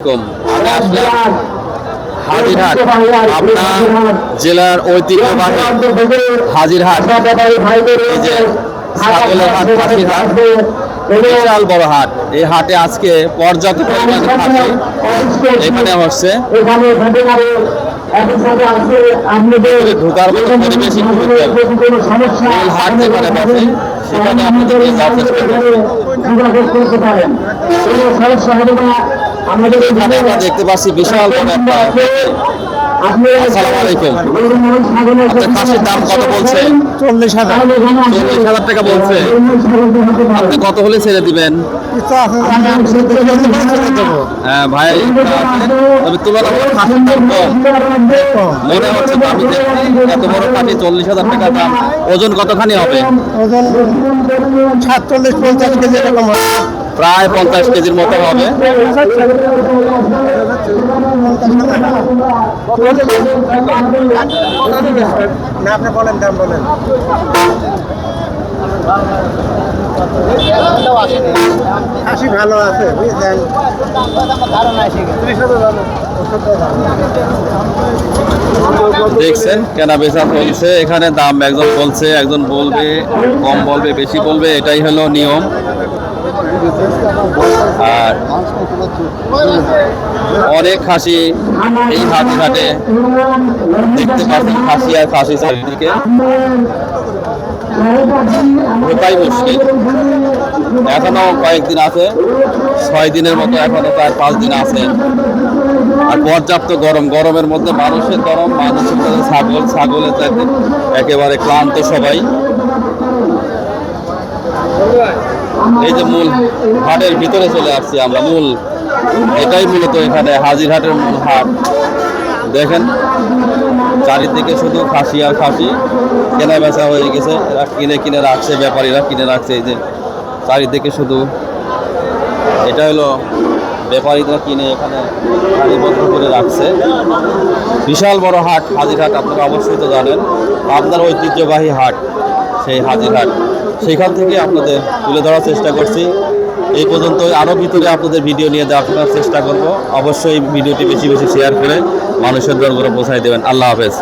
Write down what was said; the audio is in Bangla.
আমি আসলাম হাজিরহাট পাবনা জেলার ঐতিহ্যবাহী হাজিরহাট। এই যে ছাগলের হাট, খাসির হাট, বিশাল বড় হাট। এই হাটে আজকে পর্যাপ্ত পরিমাণে খাসি এখানে হচ্ছে। ঢোকার মতো পরিবেশই হাট যেখানে বসে সেখানে আপনাদের যাওয়ার চেষ্টা করবেন। আমরা দেখতে পাচ্ছি বিশাল বড় একটা। আসসালামু আলাইকুম। আপনার খাসির দাম কত বলছে? 40,000 টাকা বলছে। আপনি কত হলে ছেড়ে দিবেন? হ্যাঁ ভাই, তবে তুলনামূলক খাসির দাম কম মনে হচ্ছে। আমি এত বড় খাসি 40,000 টাকা দাম। ওজন কতখানি হবে? ওজন 47-50 কেজি এরকম হবে। প্রায় 50 কেজির মতো হবে। না, আপনি বলেন, দাম বলেন। খাসি ভালো আছে বুঝলেন। দেখছেন কেনা বেচা চলছে এখানে। দাম একজন বলছে, একজন বলবে, কম বলবে, বেশি বলবে, এটাই হলো নিয়ম। আর অনেক খাসি এই হাটে দেখতে পাচ্ছেন। খাসি আর খাসি চারিদিকে ঢোকাই মুশকিল। এখনো কয়েকদিন আছে, 6 দিনের মতো, এখনো প্রায় 5 দিন আছে। আর পর্যাপ্ত গরমের মধ্যে মানুষের গরম, মানুষের ছাগলের চাইতে একেবারে ক্লান্ত সবাই। এই যে মূল হাটের ভিতরে চলে আসছি আমরা। এটাই মূলত এখানে হাজিরহাটের মূল হাট। দেখেন চারিদিকে শুধু খাসি আর খাসি, কেনা বেচা হয়ে গেছে। এরা কিনে রাখছে, ব্যাপারীরা কিনে রাখছে। এই যে চারিদিকে শুধু এটা হলো ব্যাপারীরা কিনে এখানে সারিবদ্ধ করে রাখছে। বিশাল বড় হাট হাজিরহাট, আপনারা অবশ্যই তো জানেন। আপনার ঐতিহ্যবাহী হাট সেই হাজিরহাট, সেইখান থেকে আপনাদের তুলে ধরার চেষ্টা করছি। এই পর্যন্ত আরও ভিতরে আপনাদের ভিডিও নিয়ে দেওয়ার চেষ্টা করব। অবশ্যই ভিডিওটি বেশি বেশি শেয়ার করে মানুষের দরবারে পৌঁছায় দেবেন। আল্লাহ হাফেজ।